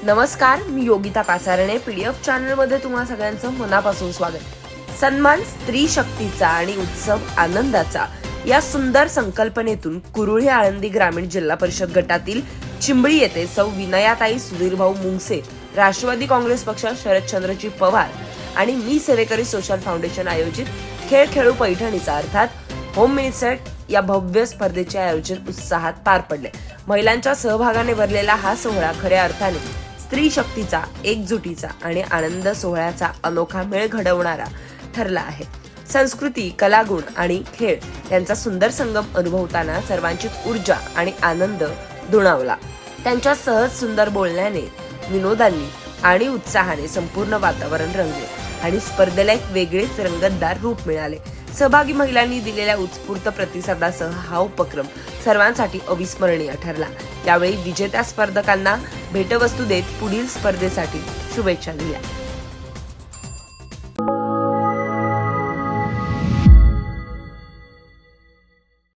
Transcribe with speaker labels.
Speaker 1: नमस्कार, मी योगिता पाचारणे. पीडीएफ चॅनलमध्ये तुम्हा सगळ्यांचं मनापासून स्वागत. सन्मान स्त्री शक्तीचा आणि उत्सव आनंदाचा या सुंदर संकल्पनेतून कुरुळी आळंदी ग्रामीण जिल्हा परिषद गटातील चिंबळी येथे सौ विनयाताई सुधीरभाऊ मुंगसे, राष्ट्रवादी काँग्रेस पक्ष, शरदचंद्रजी पवार आणि मी सेवेकरी सोशल फाउंडेशन आयोजित खेळ खेळू पैठणीचा अर्थात होम मिनिसेट या भव्य स्पर्धेचे आयोजन उत्साहात पार पडले. महिलांच्या सहभागाने भरलेला हा सोहळा खऱ्या अर्थाने स्त्री शक्तीचा, एकजुटीचा आणि आनंद सोहळ्याचा अनोखा मेळ घडवणारा ठरला आहे. संस्कृती, कलागुण आणि खेळ यांचा सुंदर संगम अनुभवताना सर्वांचीच ऊर्जा आणि आनंद दुणावला. त्यांच्या सहज सुंदर बोलण्याने, विनोदांनी आणि उत्साहाने संपूर्ण वातावरण रंगले आणि स्पर्धेला एक वेगळेच रंगतदार रूप मिळाले. सहभागी महिलांनी दिलेल्या उत्स्फूर्त प्रतिसादासह हा उपक्रम सर्वांसाठी अविस्मरणीय ठरला. यावेळी विजेत्या स्पर्धकांना भेटवस्तू देत पुढील स्पर्धेसाठी शुभेच्छा दिल्या.